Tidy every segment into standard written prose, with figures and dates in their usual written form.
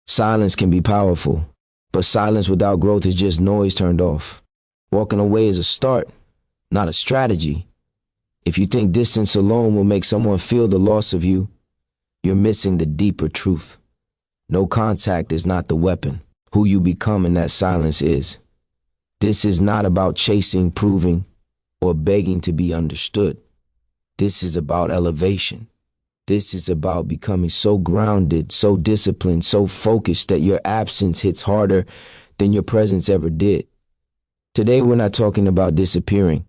Silence can be powerful, but silence without growth is just noise turned off. Walking away is a start, not a strategy. If you think distance alone will make someone feel the loss of you, you're missing the deeper truth. No contact is not the weapon. Who you become in that silence is. This is not about chasing, proving, or begging to be understood. This is about elevation. This is about becoming so grounded, so disciplined, so focused that your absence hits harder than your presence ever did. Today, we're not talking about disappearing.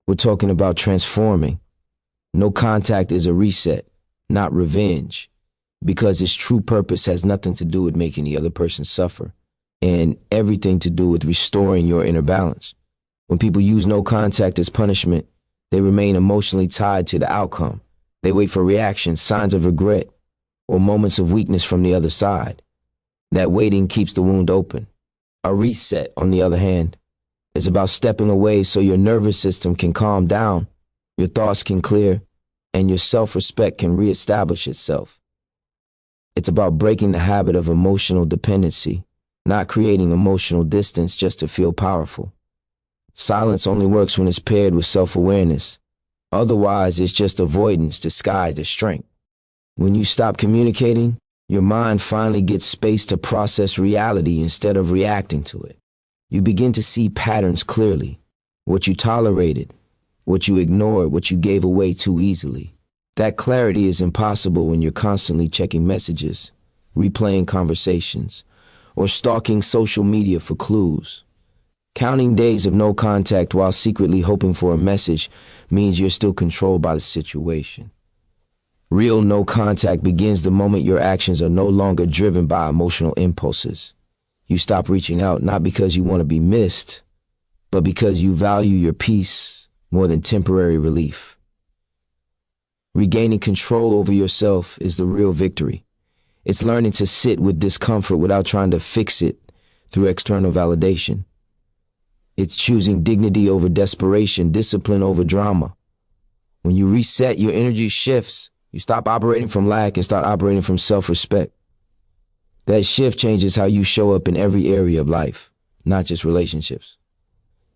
We're talking about transforming. No contact is a reset, not revenge, because its true purpose has nothing to do with making the other person suffer and everything to do with restoring your inner balance. When people use no contact as punishment, they remain emotionally tied to the outcome. They wait for reactions, signs of regret, or moments of weakness from the other side. That waiting keeps the wound open. A reset, on the other hand, is about stepping away so your nervous system can calm down, your thoughts can clear, and your self-respect can reestablish itself. It's about breaking the habit of emotional dependency, not creating emotional distance just to feel powerful. Silence only works when it's paired with self-awareness. Otherwise, it's just avoidance disguised as strength. When you stop communicating, your mind finally gets space to process reality instead of reacting to it. You begin to see patterns clearly. What you tolerated, what you ignored, what you gave away too easily. That clarity is impossible when you're constantly checking messages, replaying conversations, or stalking social media for clues. Counting days of no contact while secretly hoping for a message means you're still controlled by the situation. Real no contact begins the moment your actions are no longer driven by emotional impulses. You stop reaching out not because you want to be missed, but because you value your peace more than temporary relief. Regaining control over yourself is the real victory. It's learning to sit with discomfort without trying to fix it through external validation. It's choosing dignity over desperation, discipline over drama. When you reset, your energy shifts. You stop operating from lack and start operating from self-respect. That shift changes how you show up in every area of life, not just relationships.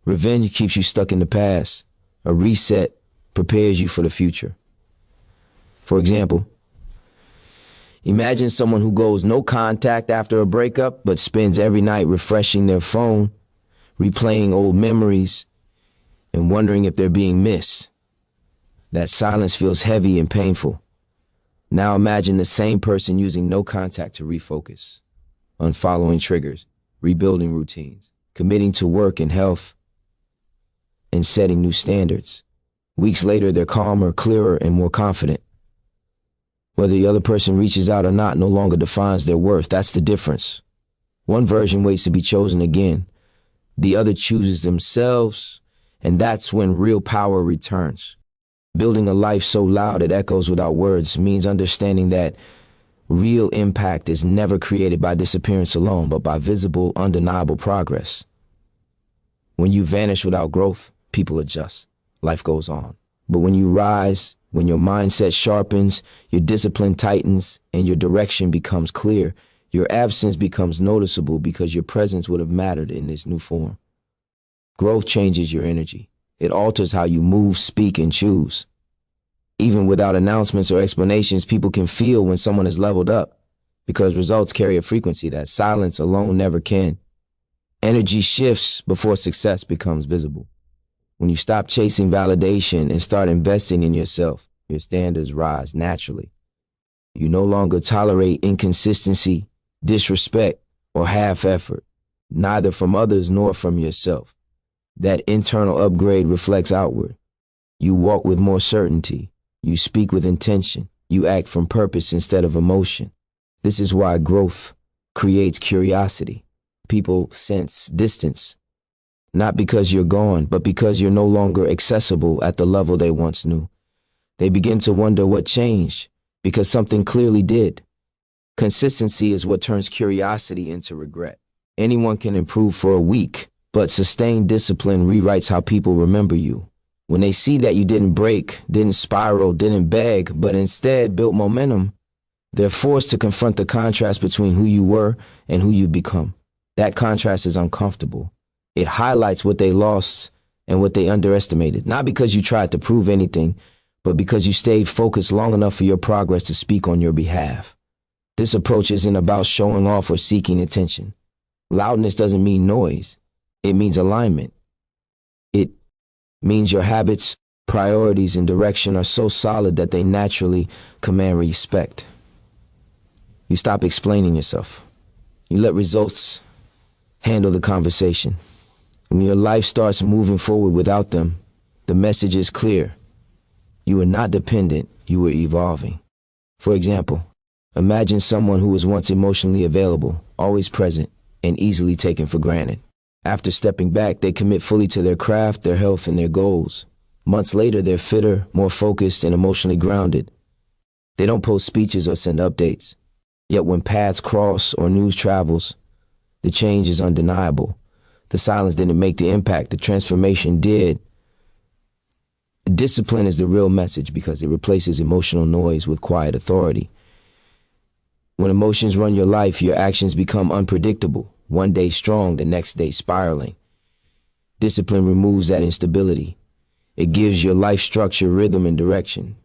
Revenge keeps you stuck in the past. A reset prepares you for the future. For example, imagine someone who goes no contact after a breakup, but spends every night refreshing their phone, replaying old memories, and wondering if they're being missed. That silence feels heavy and painful. Now imagine the same person using no contact to refocus, unfollowing triggers, rebuilding routines, committing to work and health, and setting new standards. Weeks later, they're calmer, clearer, and more confident. Whether the other person reaches out or not no longer defines their worth. That's the difference. One version waits to be chosen again. The other chooses themselves, and that's when real power returns. Building a life so loud it echoes without words means understanding that real impact is never created by disappearance alone, but by visible, undeniable progress. When you vanish without growth, people adjust. Life goes on. But when you rise, when your mindset sharpens, your discipline tightens, and your direction becomes clear, your absence becomes noticeable because your presence would have mattered in this new form. Growth changes your energy. It alters how you move, speak, and choose. Even without announcements or explanations, people can feel when someone is leveled up because results carry a frequency that silence alone never can. Energy shifts before success becomes visible. When you stop chasing validation and start investing in yourself, your standards rise naturally. You no longer tolerate inconsistency, disrespect, or half effort, neither from others nor from yourself. That internal upgrade reflects outward. You walk with more certainty. You speak with intention. You act from purpose instead of emotion. This is why growth creates curiosity. People sense distance, not because you're gone, but because you're no longer accessible at the level they once knew. They begin to wonder what changed, because something clearly did. Consistency is what turns curiosity into regret. Anyone can improve for a week, but sustained discipline rewrites how people remember you. When they see that you didn't break, didn't spiral, didn't beg, but instead built momentum, They're forced to confront the contrast between who you were and who you've become. That contrast is uncomfortable. It highlights what they lost and what they underestimated, not because you tried to prove anything, but because you stayed focused long enough for your progress to speak on your behalf. This approach isn't about showing off or seeking attention. Loudness doesn't mean noise. It means alignment. It means your habits, priorities, and direction are so solid that they naturally command respect. You stop explaining yourself. You let results handle the conversation. When your life starts moving forward without them, the message is clear. You are not dependent, you are evolving. For example, imagine someone who was once emotionally available, always present, and easily taken for granted. After stepping back, they commit fully to their craft, their health, and their goals. Months later, they're fitter, more focused, and emotionally grounded. They don't post speeches or send updates. Yet when paths cross or news travels, the change is undeniable. The silence didn't make the impact, the transformation did. Discipline is the real message because it replaces emotional noise with quiet authority. When emotions run your life, your actions become unpredictable. One day strong, the next day spiraling. Discipline removes that instability. It gives your life structure, rhythm, and direction.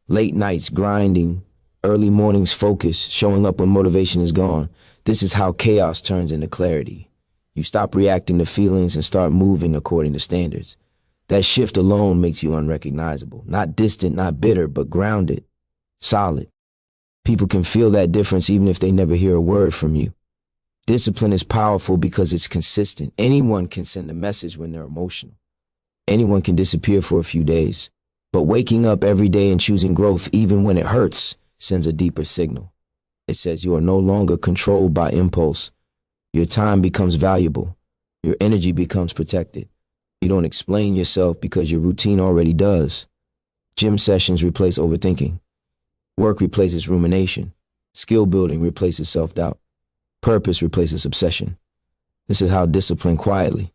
Late nights grinding, early mornings focus, showing up when motivation is gone. This is how chaos turns into clarity. You stop reacting to feelings and start moving according to standards. That shift alone makes you unrecognizable. Not distant, not bitter, but grounded, solid. People can feel that difference even if they never hear a word from you. Discipline is powerful because it's consistent. Anyone can send a message when they're emotional. Anyone can disappear for a few days. But waking up every day and choosing growth, even when it hurts, sends a deeper signal. It says you are no longer controlled by impulse. Your time becomes valuable. Your energy becomes protected. You don't explain yourself because your routine already does. Gym sessions replace overthinking. Work replaces rumination. Skill building replaces self-doubt. Purpose replaces obsession. This is how discipline quietly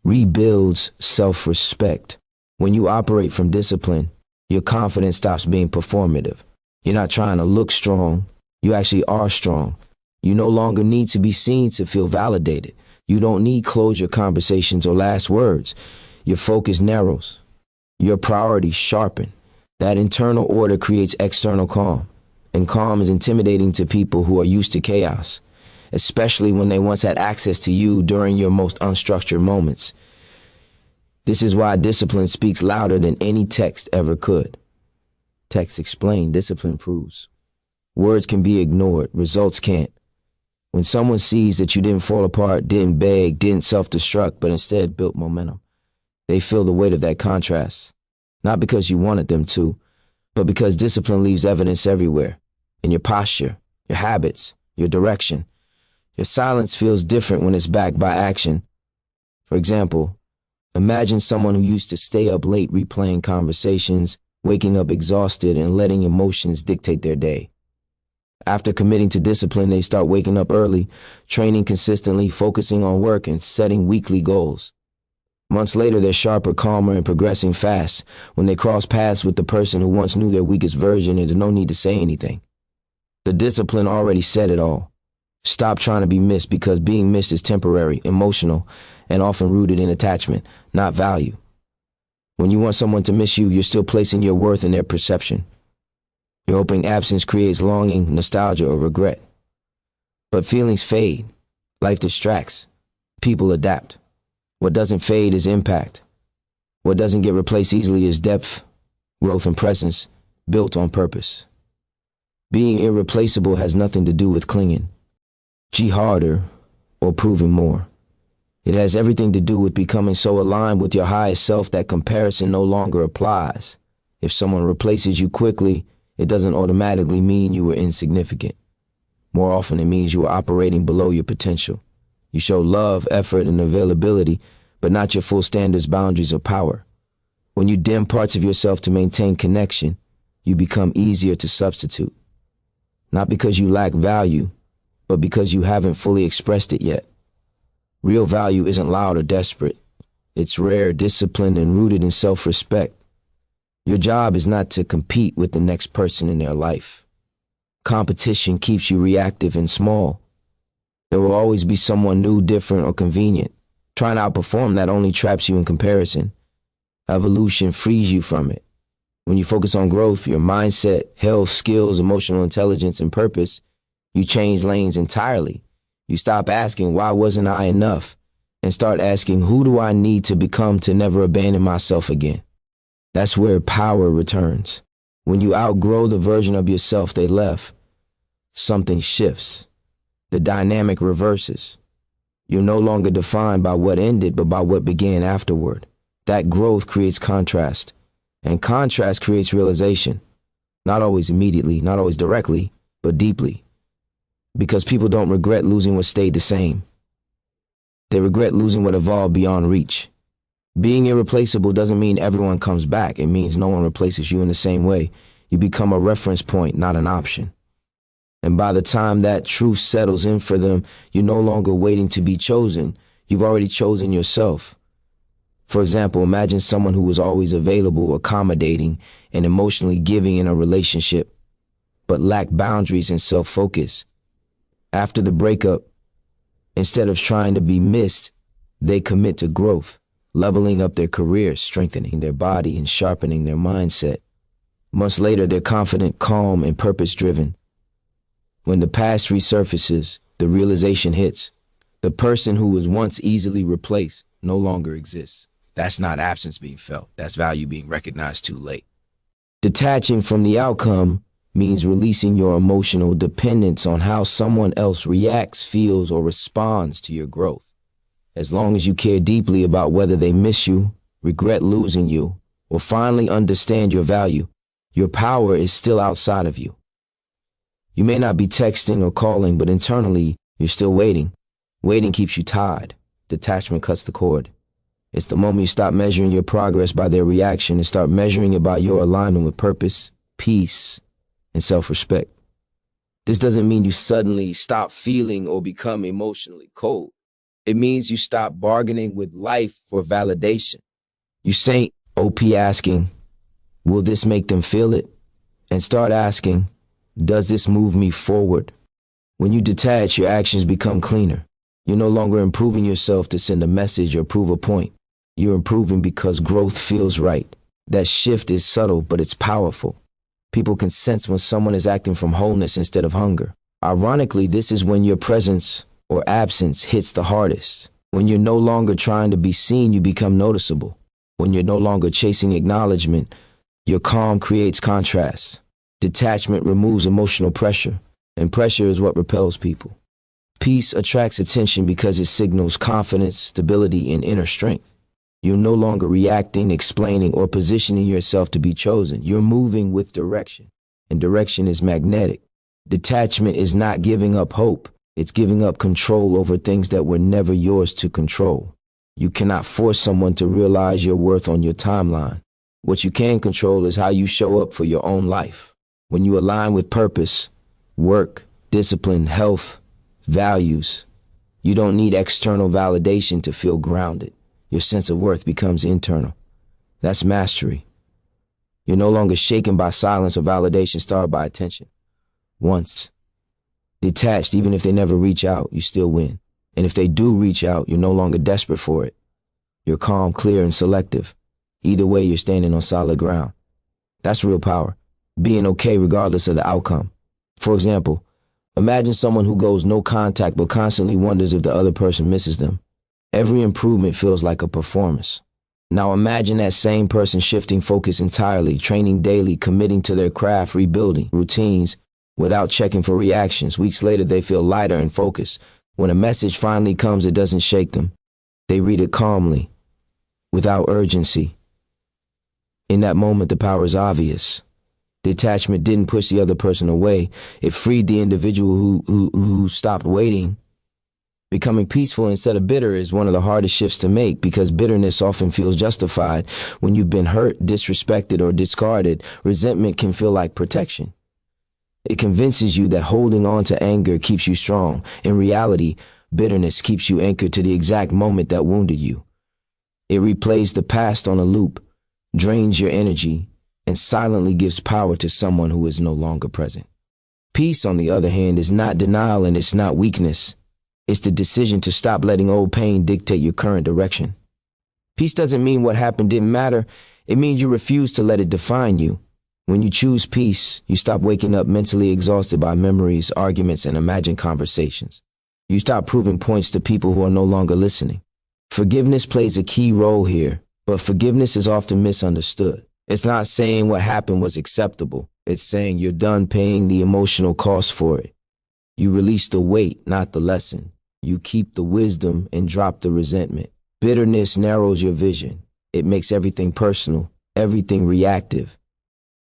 rebuilds self-respect. When you operate from discipline, your confidence stops being performative. You're not trying to look strong. You actually are strong. You no longer need to be seen to feel validated. You don't need closure conversations or last words. Your focus narrows. Your priorities sharpen. That internal order creates external calm. And calm is intimidating to people who are used to chaos, especially when they once had access to you during your most unstructured moments. This is why discipline speaks louder than any text ever could. Text explain, discipline proves. Words can be ignored, results can't. When someone sees that you didn't fall apart, didn't beg, didn't self-destruct, but instead built momentum, they feel the weight of that contrast. Not because you wanted them to, but because discipline leaves evidence everywhere. In your posture, your habits, your direction. Your silence feels different when it's backed by action. For example, imagine someone who used to stay up late replaying conversations, waking up exhausted and letting emotions dictate their day. After committing to discipline, they start waking up early, training consistently, focusing on work, and setting weekly goals. Months later, they're sharper, calmer, and progressing fast. When they cross paths with the person who once knew their weakest version, there's no need to say anything. The discipline already said it all. Stop trying to be missed because being missed is temporary, emotional, and often rooted in attachment, not value. When you want someone to miss you, you're still placing your worth in their perception. You're hoping absence creates longing, nostalgia, or regret. But feelings fade. Life distracts. People adapt. What doesn't fade is impact. What doesn't get replaced easily is depth, growth, and presence built on purpose. Being irreplaceable has nothing to do with clinging, harder, or proving more. It has everything to do with becoming so aligned with your highest self that comparison no longer applies. If someone replaces you quickly, it doesn't automatically mean you were insignificant. More often, it means you are operating below your potential. You show love, effort, and availability, but not your full standards, boundaries, or power. When you dim parts of yourself to maintain connection, you become easier to substitute. Not because you lack value, but because you haven't fully expressed it yet. Real value isn't loud or desperate. It's rare, disciplined, and rooted in self-respect. Your job is not to compete with the next person in their life. Competition keeps you reactive and small. There will always be someone new, different, or convenient. Trying to outperform that only traps you in comparison. Evolution frees you from it. When you focus on growth, your mindset, health, skills, emotional intelligence, and purpose, you change lanes entirely. You stop asking, why wasn't I enough? And start asking, who do I need to become to never abandon myself again? That's where power returns. When you outgrow the version of yourself they left, something shifts. The dynamic reverses. You're no longer defined by what ended, but by what began afterward. That growth creates contrast. And contrast creates realization. Not always immediately, not always directly, but deeply. Because people don't regret losing what stayed the same. They regret losing what evolved beyond reach. Being irreplaceable doesn't mean everyone comes back. It means no one replaces you in the same way. You become a reference point, not an option. And by the time that truth settles in for them, you're no longer waiting to be chosen. You've already chosen yourself. For example, imagine someone who was always available, accommodating, and emotionally giving in a relationship, but lacked boundaries and self-focus. After the breakup, instead of trying to be missed, they commit to growth, leveling up their careers, strengthening their body, and sharpening their mindset. Months later, they're confident, calm, and purpose-driven. When the past resurfaces, the realization hits. The person who was once easily replaced no longer exists. That's not absence being felt. That's value being recognized too late. Detaching from the outcome means releasing your emotional dependence on how someone else reacts, feels, or responds to your growth. As long as you care deeply about whether they miss you, regret losing you, or finally understand your value, your power is still outside of you. You may not be texting or calling, but internally, you're still waiting. Waiting keeps you tied. Detachment cuts the cord. It's the moment you stop measuring your progress by their reaction and start measuring it by your alignment with purpose, peace, and self-respect. This doesn't mean you suddenly stop feeling or become emotionally cold. It means you stop bargaining with life for validation. You ain't OP asking, will this make them feel it? And start asking, does this move me forward? When you detach, your actions become cleaner. You're no longer improving yourself to send a message or prove a point. You're improving because growth feels right. That shift is subtle, but it's powerful. People can sense when someone is acting from wholeness instead of hunger. Ironically, this is when your presence or absence hits the hardest. When you're no longer trying to be seen, you become noticeable. When you're no longer chasing acknowledgement, your calm creates contrast. Detachment removes emotional pressure, and pressure is what repels people. Peace attracts attention because it signals confidence, stability, and inner strength. You're no longer reacting, explaining, or positioning yourself to be chosen. You're moving with direction, and direction is magnetic. Detachment is not giving up hope. It's giving up control over things that were never yours to control. You cannot force someone to realize your worth on your timeline. What you can control is how you show up for your own life. When you align with purpose, work, discipline, health, values, you don't need external validation to feel grounded. Your sense of worth becomes internal. That's mastery. You're no longer shaken by silence or validation starved by attention. Once detached, even if they never reach out, you still win. And if they do reach out, you're no longer desperate for it. You're calm, clear, and selective. Either way, you're standing on solid ground. That's real power. Being okay regardless of the outcome. For example, imagine someone who goes no contact but constantly wonders if the other person misses them. Every improvement feels like a performance. Now imagine that same person shifting focus entirely, training daily, committing to their craft, rebuilding routines without checking for reactions. Weeks later, they feel lighter and focused. When a message finally comes, it doesn't shake them. They read it calmly, without urgency. In that moment, the power is obvious. Detachment didn't push the other person away. It freed the individual who stopped waiting. Becoming peaceful instead of bitter is one of the hardest shifts to make because bitterness often feels justified. When you've been hurt, disrespected, or discarded, resentment can feel like protection. It convinces you that holding on to anger keeps you strong. In reality, bitterness keeps you anchored to the exact moment that wounded you. It replays the past on a loop, drains your energy, and silently gives power to someone who is no longer present. Peace, on the other hand, is not denial and it's not weakness. It's the decision to stop letting old pain dictate your current direction. Peace doesn't mean what happened didn't matter. It means you refuse to let it define you. When you choose peace, you stop waking up mentally exhausted by memories, arguments, and imagined conversations. You stop proving points to people who are no longer listening. Forgiveness plays a key role here, but forgiveness is often misunderstood. It's not saying what happened was acceptable. It's saying you're done paying the emotional cost for it. You release the weight, not the lesson. You keep the wisdom and drop the resentment. Bitterness narrows your vision. It makes everything personal, everything reactive.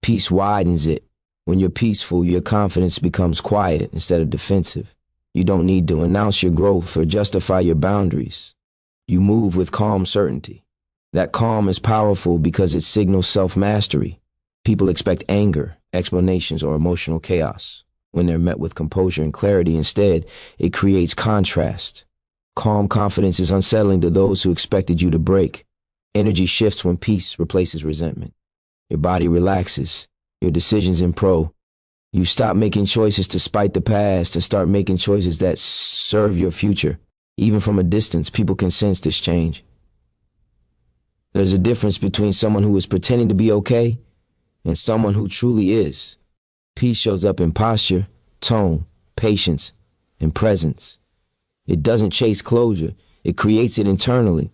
Peace widens it. When you're peaceful, your confidence becomes quiet instead of defensive. You don't need to announce your growth or justify your boundaries. You move with calm certainty. That calm is powerful because it signals self-mastery. People expect anger, explanations, or emotional chaos. When they're met with composure and clarity instead, it creates contrast. Calm confidence is unsettling to those who expected you to break. Energy shifts when peace replaces resentment. Your body relaxes. Your decisions improve. You stop making choices to spite the past and start making choices that serve your future. Even from a distance, people can sense this change. There's a difference between someone who is pretending to be okay and someone who truly is. Peace shows up in posture, tone, patience, and presence. It doesn't chase closure. It creates it internally.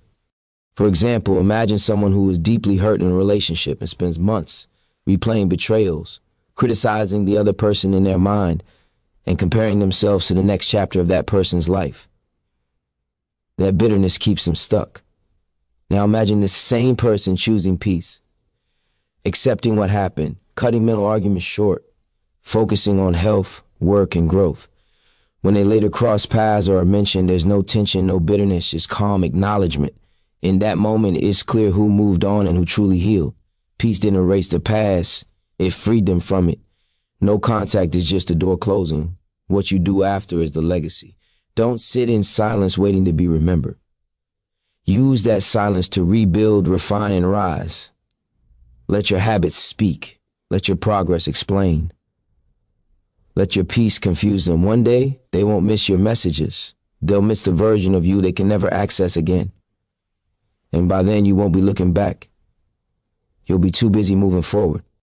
For example, imagine someone who is deeply hurt in a relationship and spends months replaying betrayals, criticizing the other person in their mind, and comparing themselves to the next chapter of that person's life. That bitterness keeps them stuck. Now imagine this same person choosing peace, accepting what happened, cutting mental arguments short, focusing on health, work, and growth. When they later cross paths or are mentioned, there's no tension, no bitterness, just calm acknowledgement. In that moment, it's clear who moved on and who truly healed. Peace didn't erase the past, it freed them from it. No contact is just the door closing. What you do after is the legacy. Don't sit in silence waiting to be remembered. Use that silence to rebuild, refine, and rise. Let your habits speak. Let your progress explain. Let your peace confuse them. One day, they won't miss your messages. They'll miss the version of you they can never access again. And by then, you won't be looking back. You'll be too busy moving forward.